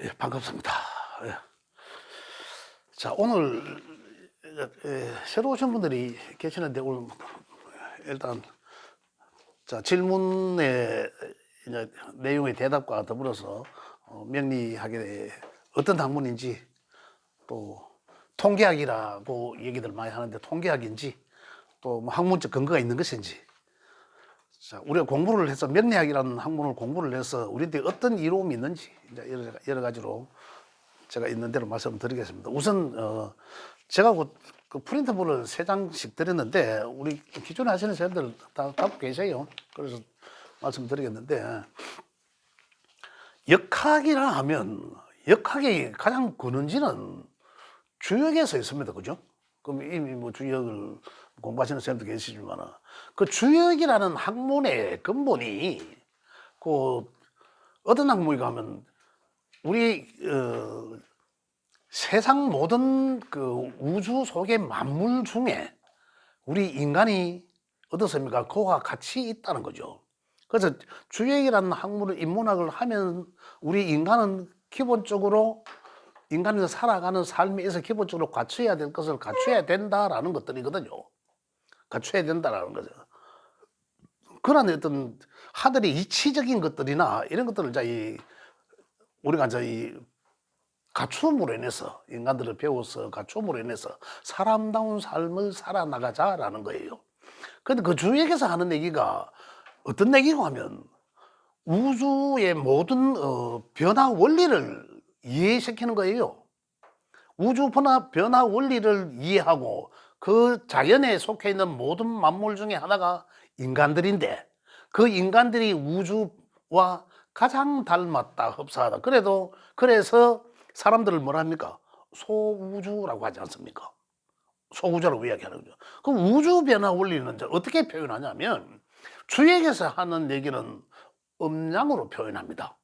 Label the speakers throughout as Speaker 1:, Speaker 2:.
Speaker 1: 예, 반갑습니다. 예. 자, 오늘 새로 오신 분들이 계시는데 오늘 일단 자, 질문의 이제 내용의 대답과 더불어서 명리학의 어떤 학문인지 또 통계학이라고 얘기들 많이 하는데 통계학인지 또 뭐 학문적 근거가 있는 것인지 자, 우리가 공부를 해서 명리학이라는 학문을 공부를 해서 우리한테 어떤 이로움이 있는지 이제 여러 가지로 제가 있는 대로 말씀드리겠습니다. 우선 제가 그 프린터본을 3장씩 드렸는데 우리 기존에 하시는 사람들 다 갖고 계세요. 그래서 말씀드리겠는데 역학이라 하면 역학의 가장 근원지는 주역에서 있습니다. 그죠? 그럼 이미 뭐 주역을 공부하시는 사람도 계시지만 그 주역이라는 학문의 근본이 그 어떤 학문인가 하면 우리 세상 모든 그 우주 속의 만물 중에 우리 인간이 어떻습니까? 그와 같이 있다는 거죠. 그래서 주역이라는 학문을 인문학을 하면 우리 인간은 기본적으로 인간에서 살아가는 삶에서 기본적으로 갖춰야 될 것을 갖춰야 된다라는 것들이거든요. 갖춰야 된다라는 거죠. 그런 어떤 하늘의 이치적인 것들이나 이런 것들을 이제 우리가 이제 갖춤으로 인해서 인간들을 배워서 갖춤으로 인해서 사람다운 삶을 살아나가자라는 거예요. 근데 그 주역에서 하는 얘기가 어떤 얘기고 하면 우주의 모든 변화 원리를 이해시키는 거예요. 우주 변화 원리를 이해하고 그 자연에 속해 있는 모든 만물 중에 하나가 인간들인데 그 인간들이 우주와 가장 닮았다, 흡사하다. 그래서 사람들을 뭐라 합니까? 소우주라고 하지 않습니까? 소우주라고 이야기하는 거죠. 그 우주 변화 원리는 이제 어떻게 표현하냐면 주역에서 하는 얘기는 음양으로 표현합니다.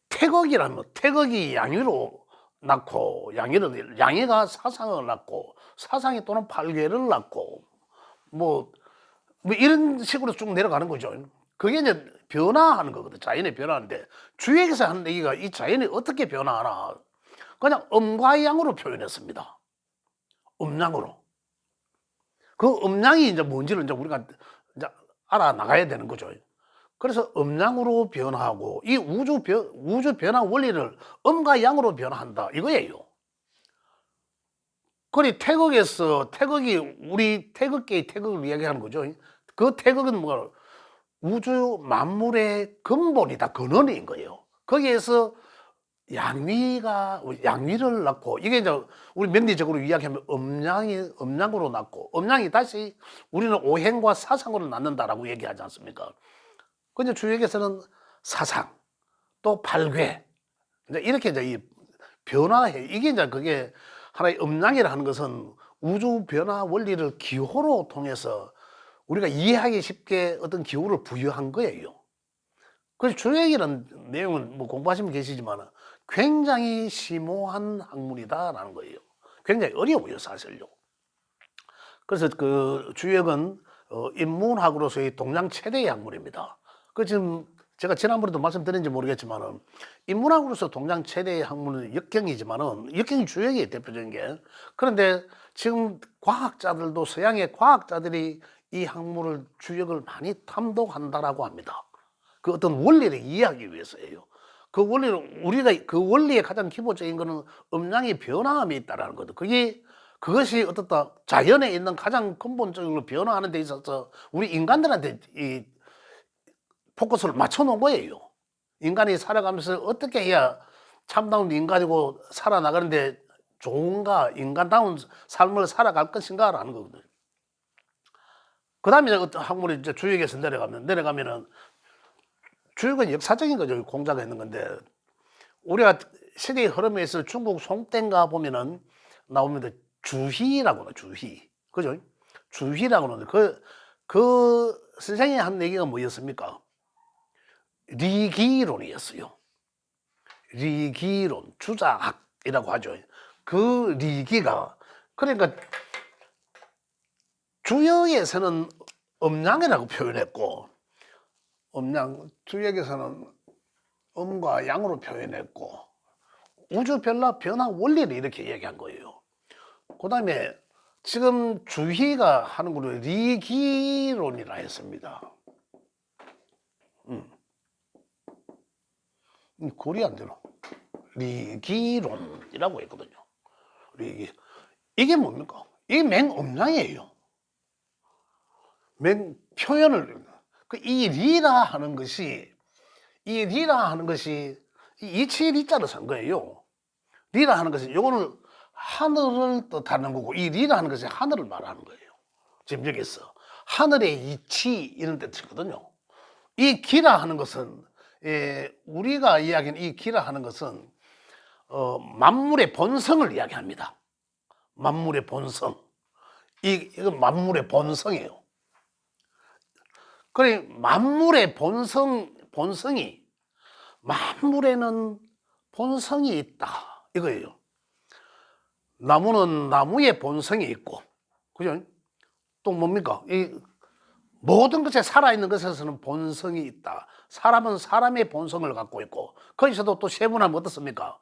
Speaker 1: 태극이라면 태극이 양위로 낳고 양이가 사상을 낳고 사상이 또는 팔괘를 낳고 뭐 이런 식으로 쭉 내려가는 거죠. 그게 이제 변화하는 거거든. 자연의 변화인데 주역에서 하는 얘기가 이 자연이 어떻게 변화하나 그냥 음과 양으로 표현했습니다. 음양으로. 그 음양이 이제 뭔지를 이제 우리가 이제 알아나가야 되는 거죠. 그래서 음양으로 변화하고 이 우주 변화 원리를 음과 양으로 변화한다 이거예요. 그리 태극이 우리 태극계의 태극을 이야기하는 거죠. 그 태극은 뭐가 우주 만물의 근본이다, 근원인 거예요. 거기에서 양위를 낳고 이게 이제 우리 명리적으로 이야기하면 음양으로 낳고 음양이 다시 우리는 오행과 사상으로 낳는다라고 얘기하지 않습니까? 근데 주역에서는 사상 또 발괴 이제 이렇게 이제 이 변화해 이게 이제 그게 하나의 음양이라는 것은 우주 변화 원리를 기호로 통해서 우리가 이해하기 쉽게 어떤 기호를 부여한 거예요. 그래서 주역이라는 내용은 뭐 공부하시면 계시지만 굉장히 심오한 학문이다라는 거예요. 굉장히 어려워요, 사실요. 그래서 그 주역은 인문학으로서의 동양 최대의 학문입니다. 그 지금 제가 지난번에도 말씀드렸는지 모르겠지만은 인문학으로서 동양 최대의 학문은 역경이지만은 역경이 주역이에요, 대표적인 게. 그런데 지금 과학자들도 서양의 과학자들이 이 학문을 주역을 많이 탐독한다라고 합니다. 그 어떤 원리를 이해하기 위해서예요. 그 원리를 우리가 그 원리의 가장 기본적인 거는 음양의 변화함이 있다라는 거죠. 그것이 어떻다 자연에 있는 가장 근본적으로 변화하는 데 있어서 우리 인간들한테 이 포커스를 맞춰 놓은 거예요. 인간이 살아가면서 어떻게 해야 참다운 인간이고 살아나가는데 좋은가, 인간다운 삶을 살아갈 것인가라는 거거든요. 그 다음에 어떤 학문이 이제 주역에서 내려가면은 주역은 역사적인 거죠. 공자가 있는 건데 우리가 시대의 흐름에서 중국 송땡가 보면은 나옵니다. 주희라고 나 주희. 그죠? 주희라고 하는데 그 선생이 한 얘기가 뭐였습니까? 리기론이었어요. 리기론, 주자학이라고 하죠. 그 리기가 그러니까 주역에서는 음양이라고 표현했고 주역에서는 음과 양으로 표현했고 우주 변화 원리를 이렇게 얘기한 거예요. 그 다음에 지금 주희가 하는 거를 리기론이라 했습니다. 거리 안 되나? 리기론이라고 했거든요. 리기. 이게 뭡니까? 이게 맹음량이에요. 맹 표현을 이 리라 하는 것이 이치 리자를 쓴 거예요. 리라 하는 것이 요거는 하늘을 뜻하는 거고 이 리라 하는 것이 하늘을 말하는 거예요. 지금 여기서 하늘의 이치 이런 뜻이거든요. 이 기라 하는 것은 우리가 이야기하는 이 기라 하는 것은 만물의 본성을 이야기합니다. 만물의 본성. 이건 만물의 본성이에요. 그래 만물의 본성이 만물에는 본성이 있다 이거예요. 나무는 나무의 본성이 있고, 그죠? 또 뭡니까? 이 모든 것에 살아있는 것에서는 본성이 있다. 사람은 사람의 본성을 갖고 있고, 거기서도 또 세분하면 어떻습니까?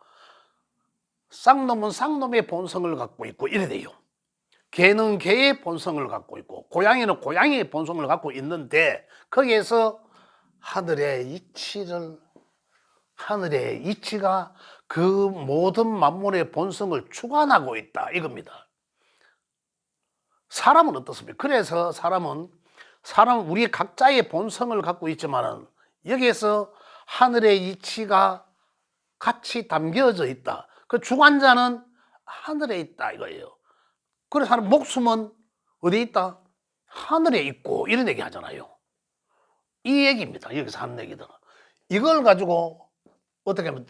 Speaker 1: 쌍놈은 쌍놈의 본성을 갖고 있고 이래 돼요. 개는 개의 본성을 갖고 있고 고양이는 고양이의 본성을 갖고 있는데 거기에서 하늘의 이치가 그 모든 만물의 본성을 주관하고 있다 이겁니다. 사람은 어떻습니까? 그래서 사람은 우리 각자의 본성을 갖고 있지만은 여기에서 하늘의 이치가 같이 담겨져 있다. 그 주관자는 하늘에 있다 이거예요. 그래서 사람 목숨은 어디에 있다? 하늘에 있고 이런 얘기 하잖아요. 이 얘기입니다. 여기서 하는 얘기들은. 이걸 가지고 어떻게 하면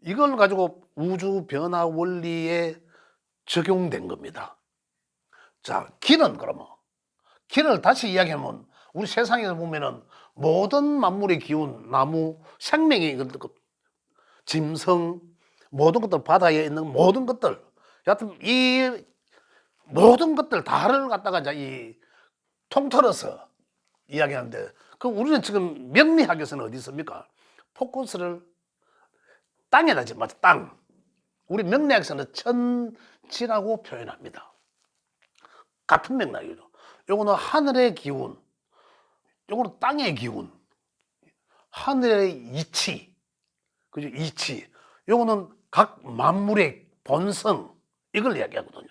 Speaker 1: 이걸 가지고 우주 변화 원리에 적용된 겁니다. 자, 길은 그러면 길을 다시 이야기하면 우리 세상에서 보면은 모든 만물의 기운, 나무, 생명의 짐승, 모든 것들 바다에 있는 모든 것들, 여하튼 이 모든 것들 다를 갖다가 이제 통틀어서 이야기하는데 그 우리는 지금 명리학에서는 어디 있습니까? 포커스를 땅에다 지금 맞아 땅. 우리 명리학에서는 천지라고 표현합니다. 같은 맥락이죠. 요거는 하늘의 기운, 요거는 땅의 기운, 하늘의 이치, 그죠? 이치. 요거는 각 만물의 본성 이걸 이야기하거든요.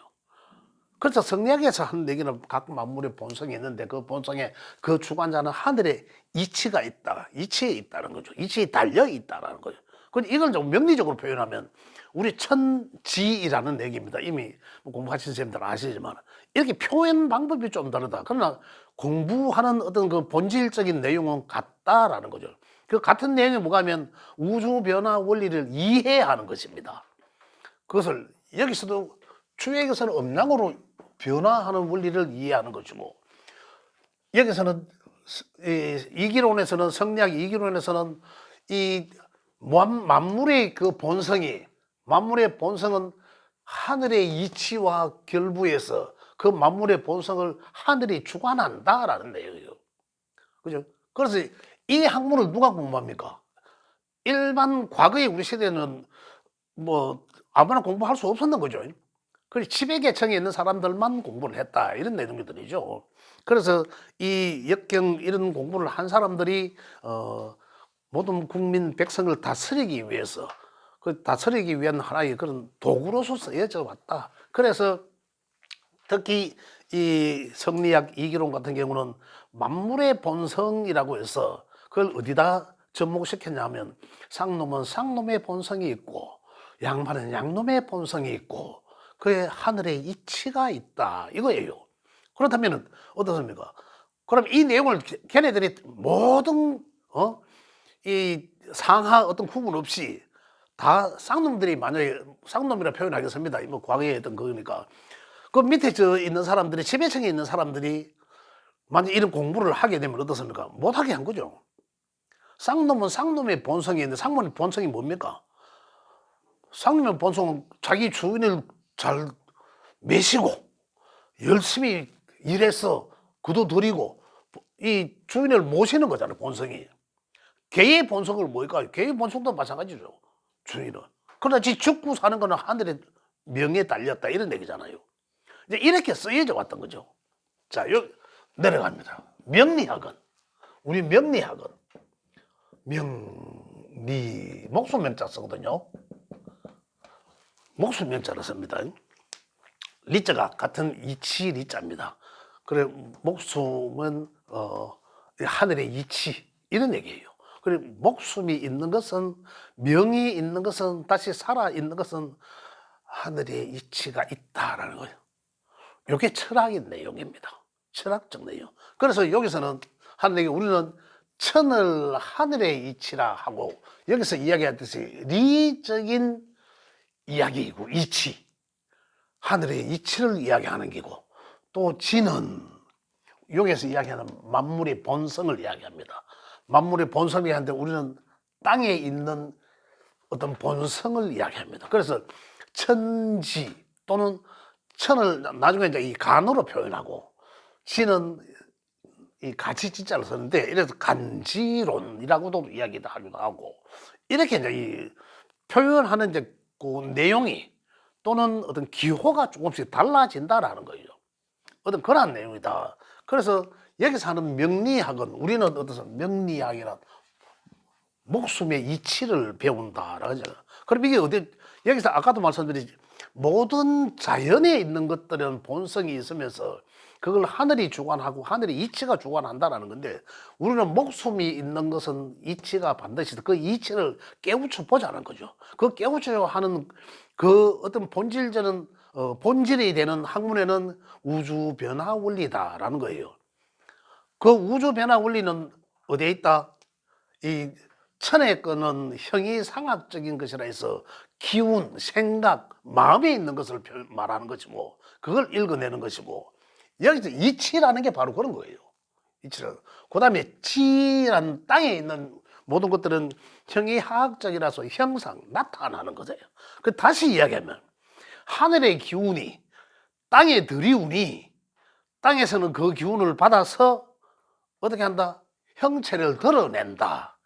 Speaker 1: 그래서 성리학에서 하는 얘기는 각 만물의 본성이 있는데 그 본성에 그 주관자는 하늘의 이치가 있다. 이치에 있다는 거죠. 이치에 달려 있다는 거죠. 이걸 좀 명리적으로 표현하면 우리 천지라는 얘기입니다. 이미 공부하신 선생님들 아시지만 이렇게 표현 방법이 좀 다르다. 그러나 공부하는 어떤 그 본질적인 내용은 같다라는 거죠. 그 같은 내용이 뭐가 하면 우주 변화 원리를 이해하는 것입니다. 그것을 여기서도 주역에서는 음량으로 변화하는 원리를 이해하는 것이고 여기서는 이기론에서는 성리학 이기론에서는 이 만물의 그 만물의 본성은 하늘의 이치와 결부해서 그 만물의 본성을 하늘이 주관한다라는 내용이에요. 그죠? 그래서 이 학문을 누가 공부합니까? 일반 과거의 우리 시대는 뭐 아무나 공부할 수 없었는 거죠. 그래서 지배계층에 있는 사람들만 공부를 했다 이런 내용들이죠. 그래서 이 역경 이런 공부를 한 사람들이 모든 국민 백성을 다스리기 위해서 다스리기 위한 하나의 그런 도구로서 쓰여져 왔다. 그래서 특히 이 성리학 이기론 같은 경우는 만물의 본성이라고 해서 그걸 어디다 접목시켰냐면 쌍놈은 쌍놈의 본성이 있고 양반은 양놈의 본성이 있고 그의 하늘의 이치가 있다 이거예요. 그렇다면 어떻습니까? 그럼 이 내용을 걔네들이 모든 이 상하 어떤 구분 없이 다 쌍놈들이 만약에 쌍놈이라 표현하겠습니다. 뭐 과거에 했던 거니까 그 밑에 있는 사람들이 지배층에 있는 사람들이 만약 이런 공부를 하게 되면 어떻습니까? 못하게 한 거죠. 쌍놈은 쌍놈의 본성이 있는데 쌍놈의 본성이 뭡니까? 쌍놈의 본성은 자기 주인을 잘 매시고 열심히 일해서 그도 드리고 이 주인을 모시는 거잖아요. 본성이. 개의 본성을 뭘까요? 개의 본성도 마찬가지죠. 주인은. 그러나 지 죽고 사는 거는 하늘의 명에 달렸다 이런 얘기잖아요. 이제 이렇게 쓰여져 왔던 거죠. 자, 내려갑니다. 명리학은 우리 명리학은 명리 목숨 명자 쓰거든요. 목숨 명자를 씁니다. 리자가 같은 이치 리자입니다. 그래 목숨은 하늘의 이치 이런 얘기예요. 그래 목숨이 있는 것은 명이 있는 것은 다시 살아 있는 것은 하늘의 이치가 있다라는 거예요. 이게 철학의 내용입니다. 철학적 내용. 그래서 여기서는 하는 얘기 우리는 천을 하늘의 이치라 하고 여기서 이야기하듯이 리적인 이야기이고 이치 하늘의 이치를 이야기하는 기고 또 지는 여기서 이야기하는 만물의 본성을 이야기합니다. 만물의 본성이 한데 우리는 땅에 있는 어떤 본성을 이야기합니다. 그래서 천지 또는 천을 나중에 이제 이 간으로 표현하고 지는 이 가치지자를 쓰는데 이래서 간지론이라고도 이야기도 하기도 하고 이렇게 이제 이 표현하는 이제 그 내용이 또는 어떤 기호가 조금씩 달라진다라는 거예요. 어떤 그런 내용이다. 그래서 여기서 하는 명리학은 우리는 어떤 명리학이란 목숨의 이치를 배운다라고 하잖아요. 그럼 이게 어디 여기서 아까도 말씀드렸지 모든 자연에 있는 것들은 본성이 있으면서 그걸 하늘이 주관하고 하늘의 이치가 주관한다라는 건데 우리는 목숨이 있는 것은 이치가 반드시 그 이치를 깨우쳐 보자는 거죠. 그 깨우쳐 하는 그 어떤 본질적인 본질이 되는 학문에는 우주 변화 원리다라는 거예요. 그 우주 변화 원리는 어디에 있다? 이 천의 거는 형이상학적인 것이라 해서 기운, 생각, 마음에 있는 것을 말하는 것이고 그걸 읽어내는 것이고 여기서 이치라는 게 바로 그런 거예요. 이치라는. 그 다음에 지라는 땅에 있는 모든 것들은 형이하학적이라서 형상, 나타나는 거예요. 그 다시 이야기하면 하늘의 기운이 땅에 들이우니 땅에서는 그 기운을 받아서 어떻게 한다? 형체를 드러낸다.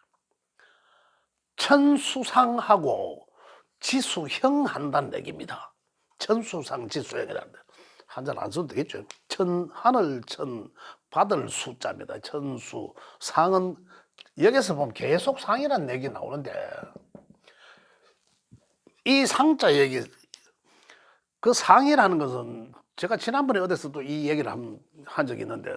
Speaker 1: 천수상하고 지수형한다는 얘기입니다. 천수상 지수형이란다. 한자를 안 써도 되겠죠. 하늘 천 받을 수자입니다. 천수 상은 여기서 보면 계속 상이라는 얘기 나오는데 이 상자 얘기 그 상이라는 것은 제가 지난번에 어디서도 이 얘기를 한 적이 있는데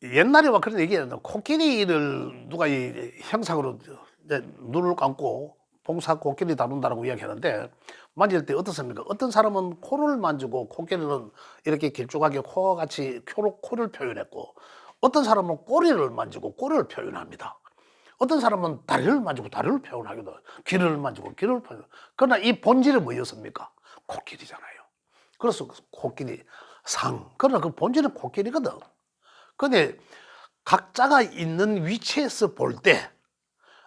Speaker 1: 옛날에 막 그런 얘기했는데 코끼리를 누가 이 형상으로 눈을 감고 봉사 코끼리 다룬다라고 이야기하는데 만질 때 어떻습니까? 어떤 사람은 코를 만지고 코끼리는 이렇게 길쭉하게 코같이 코를 표현했고 어떤 사람은 꼬리를 만지고 꼬리를 표현합니다. 어떤 사람은 다리를 만지고 다리를 표현하기도 해요. 귀를 만지고 귀를 표현. 그러나 이 본질은 뭐였습니까? 코끼리잖아요. 그래서 코끼리 상. 그러나 그 본질은 코끼리거든. 근데 각자가 있는 위치에서 볼 때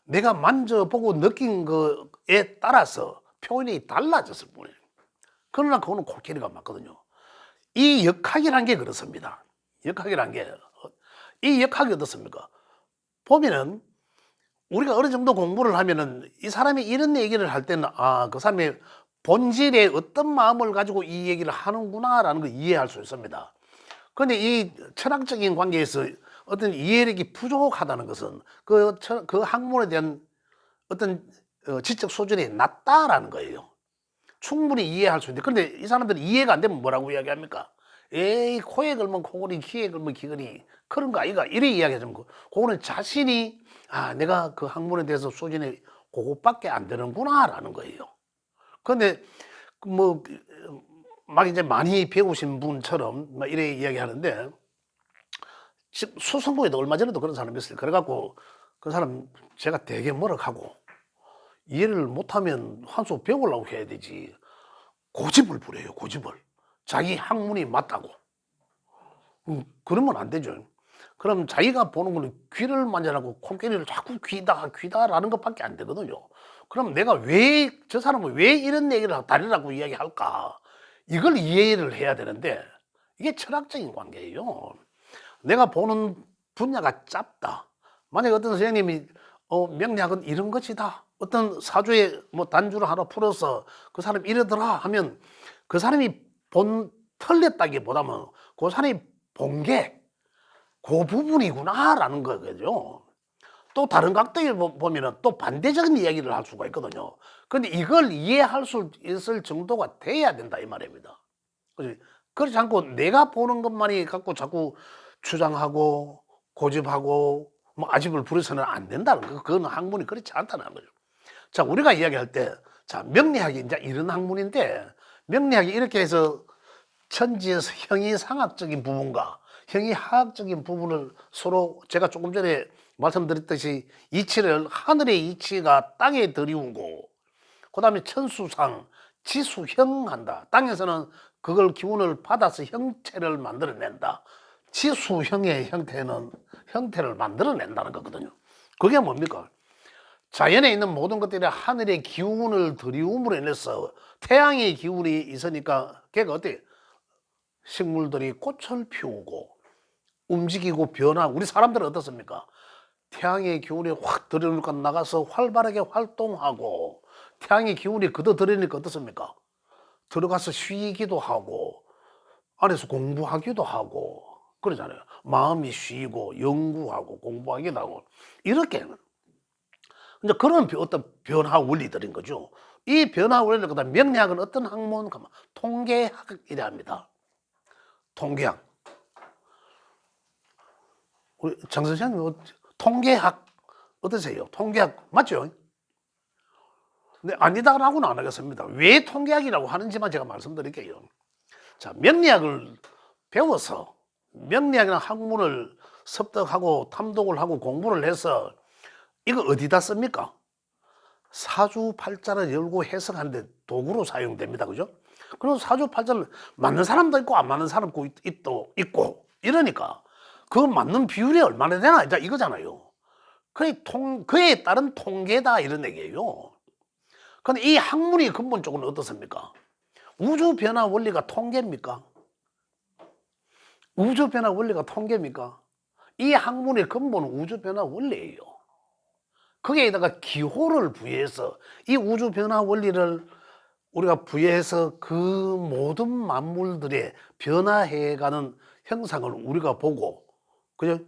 Speaker 1: 내가 만져보고 느낀 거에 따라서 표현이 달라졌을 뿐이에요. 그러나 그거는 코끼리가 맞거든요. 이 역학이란 게 그렇습니다. 역학이란 게. 이 역학이 어떻습니까? 보면은 우리가 어느 정도 공부를 하면은 이 사람이 이런 얘기를 할 때는 그 사람의 본질에 어떤 마음을 가지고 이 얘기를 하는구나라는 걸 이해할 수 있습니다. 그런데 이 철학적인 관계에서 어떤 이해력이 부족하다는 것은 그 학문에 대한 어떤 지적 수준이 낮다라는 거예요. 충분히 이해할 수 있는데 그런데 이 사람들이 이해가 안 되면 뭐라고 이야기합니까? 에이 코에 걸면 코걸이 귀에 걸면 귀걸이 그런 거 아이가 이래 이야기하자면 그거는 자신이 내가 그 학문에 대해서 수준이 그것밖에 안 되는구나라는 거예요. 그런데 뭐 막 이제 많이 배우신 분처럼 막 이래 이야기하는데 수성구에도 얼마 전에도 그런 사람이 있어요. 그래갖고 그 사람 제가 되게 뭐라하고 이해를 못하면 한수 배우려고 해야 되지 고집을 부려요. 고집을 자기 학문이 맞다고 그러면 안 되죠. 그럼 자기가 보는 거는 귀를 만져라고 코끼리를 자꾸 귀다라는 것밖에 안 되거든요. 그럼 내가 왜 저 사람은 왜 이런 얘기를 다르라고 이야기할까? 이걸 이해를 해야 되는데 이게 철학적인 관계예요. 내가 보는 분야가 짧다. 만약에 어떤 선생님이 명리학은 이런 것이다. 어떤 사주에 뭐 단주를 하나 풀어서 그 사람이 이러더라 하면 그 사람이 틀렸다기보다는 그 사람이 본 게 그 부분이구나라는 거죠. 또 다른 각도에 보면은 또 반대적인 이야기를 할 수가 있거든요. 근데 이걸 이해할 수 있을 정도가 돼야 된다 이 말입니다. 그렇지 않고 내가 보는 것만이 갖고 자꾸 주장하고 고집하고 뭐 아집을 부려서는 안 된다는 거. 그건 학문이 그렇지 않다는 거죠. 자, 우리가 이야기할 때, 자, 명리학이 이제 이런 학문인데, 명리학이 이렇게 해서 천지에서 형이상학적인 부분과 형이하학적인 부분을 서로 제가 조금 전에 말씀드렸듯이 이치를 하늘의 이치가 땅에 들이우고 그다음에 천수상 지수형한다. 땅에서는 그걸 기운을 받아서 형체를 만들어낸다. 지수형의 형태를 만들어낸다는 거거든요. 그게 뭡니까? 자연에 있는 모든 것들이 하늘의 기운을 들이움으로 인해서 태양의 기운이 있으니까 걔가 어때? 식물들이 꽃을 피우고 움직이고 변하고 우리 사람들은 어떻습니까? 태양의 기운이 확 들어오니까 나가서 활발하게 활동하고 태양의 기운이 그도 들어오니까 어떻습니까? 들어가서 쉬기도 하고 안에서 공부하기도 하고 그러잖아요. 마음이 쉬고 연구하고 공부하기도 하고 이렇게 이제 그런 어떤 변화 원리들인 거죠. 이 변화 원리를 그다음 명리학은 어떤 학문? 통계학이라 합니다. 통계학. 우리 장 선생님 통계학 어떠세요? 통계학 맞죠? 근데 아니다라고는 안 하겠습니다. 왜 통계학이라고 하는지만 제가 말씀드릴게요. 자, 명리학을 배워서 명리학이라는 학문을 습득하고 탐독을 하고 공부를 해서 이거 어디다 씁니까? 사주팔자를 열고 해석하는데 도구로 사용됩니다. 그죠? 그럼 사주팔자를 맞는 사람도 있고 안 맞는 사람도 있고 이러니까 그 맞는 비율이 얼마나 되나 이거잖아요. 그에 따른 통계다 이런 얘기예요. 근데 이 학문이 근본적으로 어떻습니까? 우주 변화 원리가 통계입니까? 우주 변화 원리가 통계입니까? 이 학문의 근본은 우주 변화 원리예요. 거기에다가 기호를 부여해서 이 우주 변화 원리를 우리가 부여해서 그 모든 만물들의 변화해가는 형상을 우리가 보고, 그죠?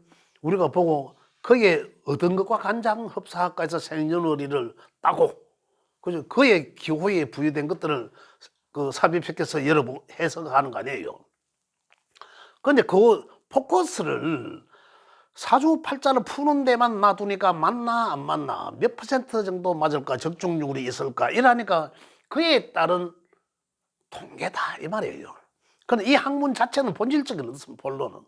Speaker 1: 우리가 보고 거기에 얻은 것과 간장 흡사학과에서 생년월일을 따고, 그죠? 그의 기호에 부여된 것들을 그 삽입시켜서 여러 해석하는 거 아니에요. 근데 그 포커스를 사주팔자를 푸는 데만 놔두니까 맞나 안 맞나 몇 퍼센트 정도 맞을까 적중률이 있을까 이러니까 그에 따른 통계다 이 말이에요. 근데 이 학문 자체는 본질적인 본론은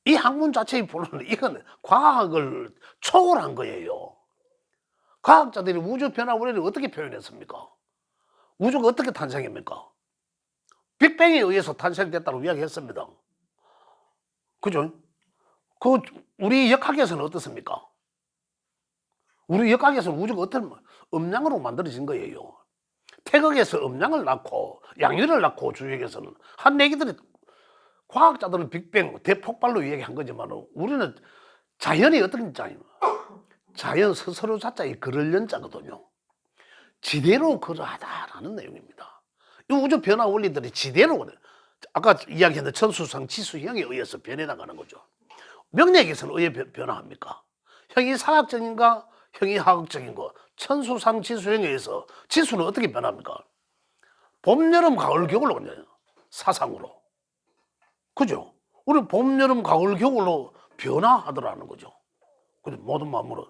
Speaker 1: 이 학문 자체의 본론은 이건 과학을 초월한 거예요. 과학자들이 우주 변화 원리를 어떻게 표현했습니까? 우주가 어떻게 탄생입니까? 빅뱅에 의해서 탄생됐다고 이야기했습니다. 그죠? 우리 역학에서는 어떻습니까? 우리 역학에서는 우주가 어떤 음양으로 만들어진 거예요. 태극에서 음양을 낳고 양유를 낳고 주역에서는 한 얘기들이 과학자들은 빅뱅 대폭발로 이야기한 거지만 우리는 자연이 어떤 자예요? 자연 스스로 자자에 그럴 연자거든요. 지대로 그러하다라는 내용입니다. 이 우주 변화 원리들이 지대로 아까 이야기했던 천수상 지수형에 의해서 변해나가는 거죠. 명리학에서는 왜 변화합니까? 형이 사학적인가 형이 하학적인 거 천수상 지수형에 의해서 지수는 어떻게 변합니까? 봄, 여름, 가을, 겨울로 그냥 사상으로. 그죠? 우리 봄, 여름, 가을, 겨울로 변화하더라는 거죠. 그죠? 모든 만물은.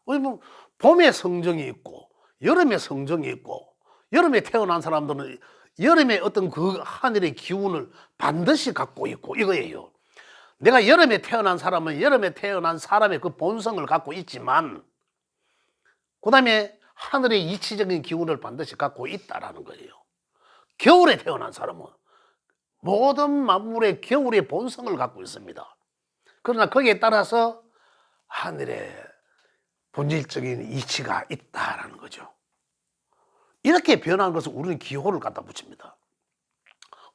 Speaker 1: 우리 뭐 봄에 성정이 있고 여름에 성정이 있고 여름에 태어난 사람들은 여름에 어떤 그 하늘의 기운을 반드시 갖고 있고 이거예요. 내가 여름에 태어난 사람은 여름에 태어난 사람의 그 본성을 갖고 있지만 그 다음에 하늘의 이치적인 기운을 반드시 갖고 있다라는 거예요. 겨울에 태어난 사람은 모든 만물의 겨울의 본성을 갖고 있습니다. 그러나 거기에 따라서 하늘의 본질적인 이치가 있다라는 거죠. 이렇게 변하는 것을 우리는 기호를 갖다 붙입니다.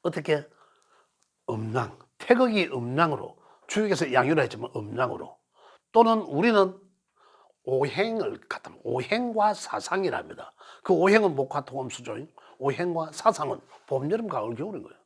Speaker 1: 어떻게? 음양, 태극이 음양으로 주역에서 양유라 했지만 음양으로 또는 우리는 오행을 갖다 오행과 사상이랍니다. 그 오행은 목화토금수죠. 오행과 사상은 봄, 여름, 가을, 겨울인 거예요.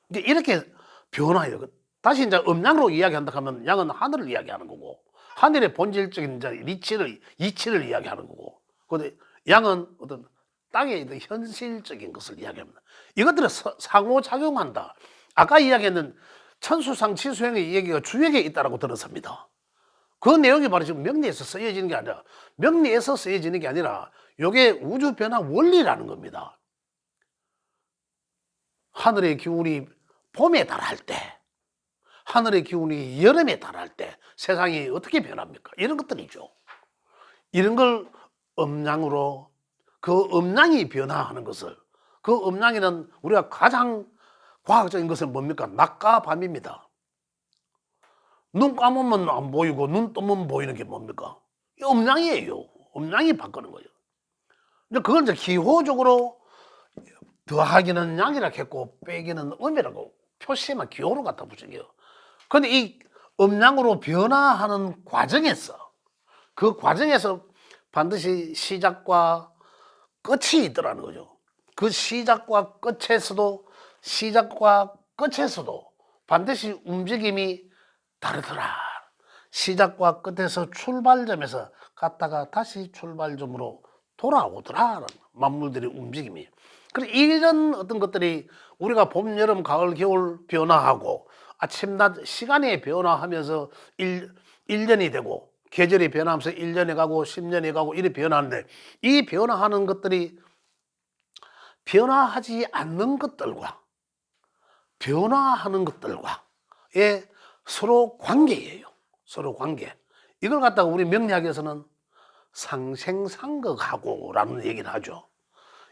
Speaker 1: 이제 이렇게 변화해요. 다시 이제 음양으로 이야기한다 하면 양은 하늘을 이야기하는 거고, 하늘의 본질적인 이제 이치를 이야기하는 거고, 근데 양은 어떤 땅에 있는 현실적인 것을 이야기합니다. 이것들은 상호작용한다. 아까 이야기했는 천수상 치수행의 얘기가 주역에 있다라고 들었습니다. 그 내용이 바로 지금 명리에서 쓰여지는 게 아니라, 명리에서 쓰여지는 게 아니라 이게 우주 변화 원리라는 겁니다. 하늘의 기운이 봄에 달할 때, 하늘의 기운이 여름에 달할 때 세상이 어떻게 변합니까? 이런 것들이죠. 이런 걸 음양으로, 그 음양이 변화하는 것을, 그 음양에는 우리가 가장 과학적인 것은 뭡니까? 낮과 밤입니다. 눈 감으면 안 보이고 눈 뜨면 보이는 게 뭡니까? 이 음양이에요. 음양이 바꾸는 거예요. 근데 그걸 이제 기호적으로 더하기는 양이라 했고 빼기는 음이라고 표시만 기호로 갖다 붙여요. 근데 이 음양으로 변화하는 과정에서, 그 과정에서 반드시 시작과 끝이 있더라는 거죠. 그 시작과 끝에서도 반드시 움직임이 다르더라. 시작과 끝에서 출발점에서 갔다가 다시 출발점으로 돌아오더라. 만물들의 움직임이. 그래서 이런 어떤 것들이 우리가 봄, 여름, 가을, 겨울 변화하고 아침, 낮 시간이 변화하면서 1년이 되고 계절이 변하면서 1년이 가고 10년이 가고 이렇게 변하는데, 이 변화하는 것들이 변화하지 않는 것들과 변화하는 것들과의 서로 관계예요. 서로 관계. 이걸 갖다가 우리 명리학에서는 상생상극하고라는 얘기를 하죠.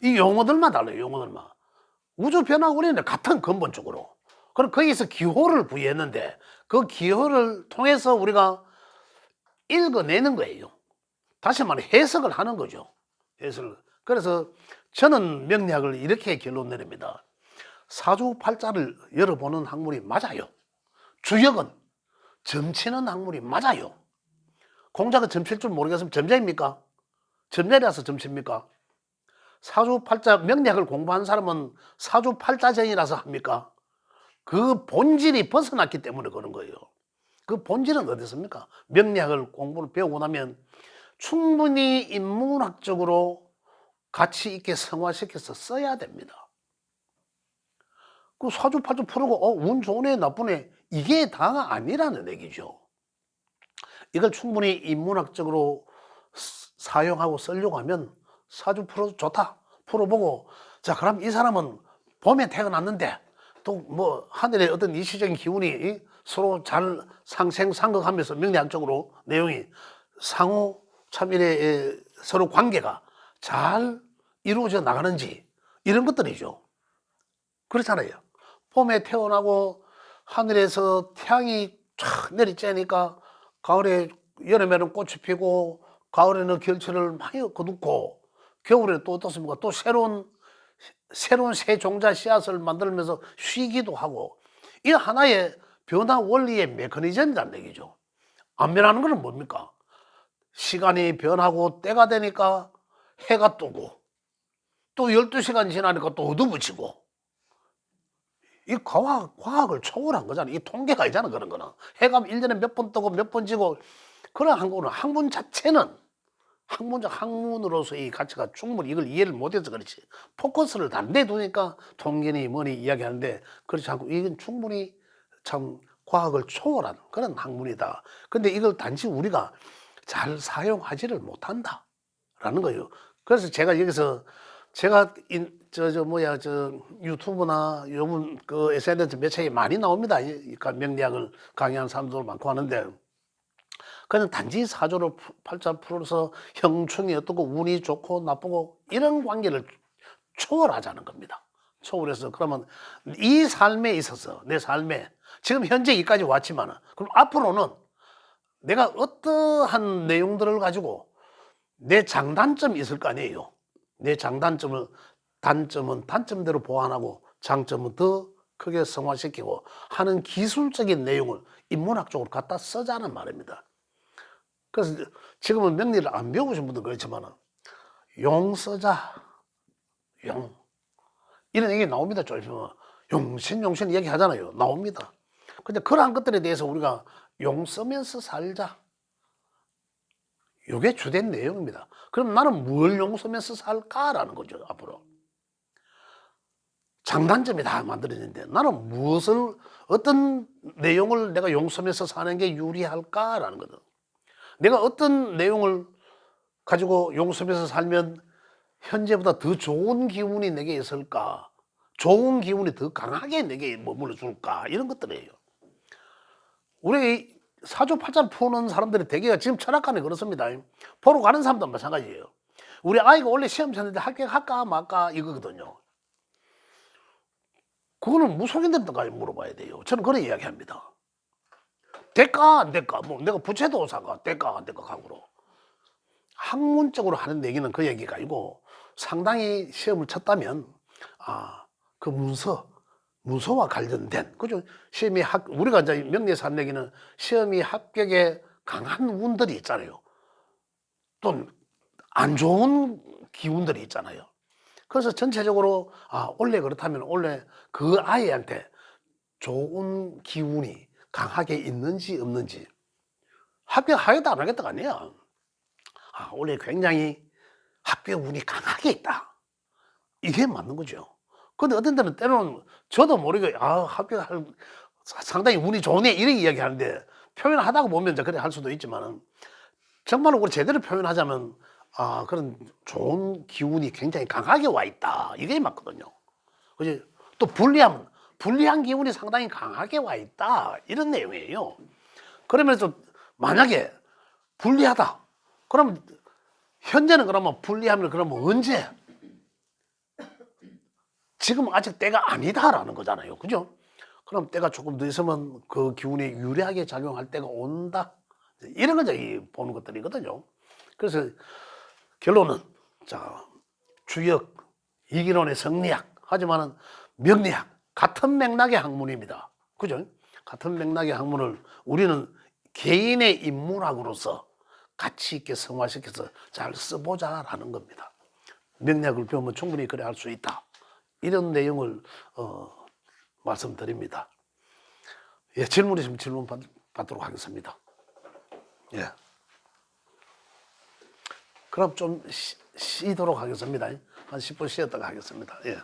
Speaker 1: 이 용어들만 달라요. 용어들만. 우주 변화 원리는 같은 근본적으로. 그럼 거기서 기호를 부여했는데 그 기호를 통해서 우리가 읽어내는 거예요. 다시 말해 해석을 하는 거죠. 해석을. 그래서 저는 명리학을 이렇게 결론 내립니다. 사주팔자를 열어보는 학문이 맞아요. 주역은 점치는 학문이 맞아요. 공자가 점칠 줄 모르겠으면 점자입니까? 점자라서 점칩니까? 사주팔자 명리학을 공부한 사람은 사주팔자전이라서 합니까? 그 본질이 벗어났기 때문에 그런 거예요. 그 본질은 어디 있습니까? 명리학을 공부를 배우고 나면 충분히 인문학적으로 가치 있게 성화시켜서 써야 됩니다. 그 사주팔자 풀고 운 좋으네 나쁘네 이게 다가 아니라는 얘기죠. 이걸 충분히 인문학적으로 사용하고 쓰려고 하면 사주 풀어도 좋다. 풀어보고 자 그럼 이 사람은 봄에 태어났는데 또 뭐 하늘의 어떤 일시적인 기운이 서로 잘 상생상극하면서 명리학적으로 내용이 상호 참 이래 서로 관계가 잘 이루어져 나가는지 이런 것들이죠. 그렇잖아요. 봄에 태어나고 하늘에서 태양이 촥 내리쬐니까 가을에 여름에는 꽃이 피고 가을에는 결실을 많이 거두고 겨울에 또 어떻습니까? 또 새로운 새 종자 씨앗을 만들면서 쉬기도 하고 이 하나의 변화 원리의 메커니즘이라는 얘기죠. 안 변하는 건 뭡니까? 시간이 변하고 때가 되니까 해가 뜨고 또 12시간 지나니까 또 어두워지고 이 과학을 초월한 거잖아. 이 통계가 아니잖아. 그런 거는 해가 1년에 몇 번 뜨고 몇 번 지고 그런 한국은 학문 자체는 학문으로서의 가치가 충분히 이걸 이해를 못해서 그렇지. 포커스를 다른 데 두니까 통계니 뭐니 이야기하는데 그렇지 않고 이건 충분히 참 과학을 초월한 그런 학문이다. 근데 이걸 단지 우리가 잘 사용하지를 못한다라는 거예요. 그래서 제가 여기서 제가 유튜브나 요즘 그 SNS 매체에 많이 나옵니다. 그러니까 명리학을 강의하는 사람들 많고 하는데 그냥 단지 사주를 팔자 풀어서 형충이 어떻고 운이 좋고 나쁘고 이런 관계를 초월하자는 겁니다. 초월해서 그러면 이 삶에 있어서 내 삶에 지금 현재 여기까지 왔지만 그럼 앞으로는 내가 어떠한 내용들을 가지고 내 장단점이 있을 거 아니에요. 내 장단점을 단점은 단점대로 보완하고 장점은 더 크게 성화시키고 하는 기술적인 내용을 인문학적으로 갖다 쓰자는 말입니다. 그래서 지금은 명리를 안 배우신 분도 그렇지만 용 써자. 용. 이런 얘기 나옵니다. 좀 있으면. 용신 얘기 하잖아요. 나옵니다. 근데 그러한 것들에 대해서 우리가 용 쓰면서 살자. 이게 주된 내용입니다. 그럼 나는 뭘 용 쓰면서 살까라는 거죠. 앞으로. 장단점이 다 만들어지는데 나는 무엇을 어떤 내용을 내가 용 쓰면서 사는 게 유리할까라는 거든. 내가 어떤 내용을 가지고 용 쓰면서 살면 현재보다 더 좋은 기운이 내게 있을까? 좋은 기운이 더 강하게 내게 머물러 줄까? 이런 것들이에요. 우리 사주팔자를 푸는 사람들이 대개가 지금 철학관에 그렇습니다. 보러 가는 사람도 마찬가지예요. 우리 아이가 원래 시험 쳤는데 합격할까 말까 이거거든요. 그거는 무속인들한테 물어봐야 돼요. 저는 그런 이야기합니다. 될까 안 될까? 뭐 내가 부채도 사가 될까 안 될까 각으로. 학문적으로 하는 얘기는 그 얘기가 아니고 상당히 시험을 쳤다면 그 문서와 관련된 그죠? 시험이 우리가 이제 명리에서 하는 얘기는 시험이 합격에 강한 운들이 있잖아요. 또 안 좋은 기운들이 있잖아요. 그래서 전체적으로 원래 그렇다면 원래 그 아이한테 좋은 기운이 강하게 있는지 없는지 합격하겠다 안 하겠다가 아니야. 원래 굉장히 합격 운이 강하게 있다. 이게 맞는 거죠. 근데 어떤 때는 때로는 저도 모르게 합격할 상당히 운이 좋네 이런 이야기 하는데 표현하다가 보면 이제 그래 할 수도 있지만은 정말로 우리 제대로 표현하자면 그런 좋은 기운이 굉장히 강하게 와 있다. 이게 맞거든요. 그지? 또 불리한 기운이 상당히 강하게 와 있다. 이런 내용이에요. 그러면서 만약에 불리하다. 그럼 현재는 그러면 불리하면 그러면 언제? 지금 아직 때가 아니다라는 거잖아요. 그죠? 그럼 때가 조금 더 있으면 그 기운이 유리하게 작용할 때가 온다. 이런 거 보는 것들이거든요. 그래서 결론은 주역, 이기론의 성리학 하지만은 명리학 같은 맥락의 학문입니다. 그죠? 같은 맥락의 학문을 우리는 개인의 인문학으로서 가치 있게 성화시켜서 잘 써보자라는 겁니다. 명리학을 배우면 충분히 그래 할 수 있다. 이런 내용을 말씀드립니다. 예, 질문 있으면 질문 받도록 하겠습니다. 예. 그럼 좀 쉬도록 하겠습니다. 한 10분 쉬었다가 하겠습니다. 예.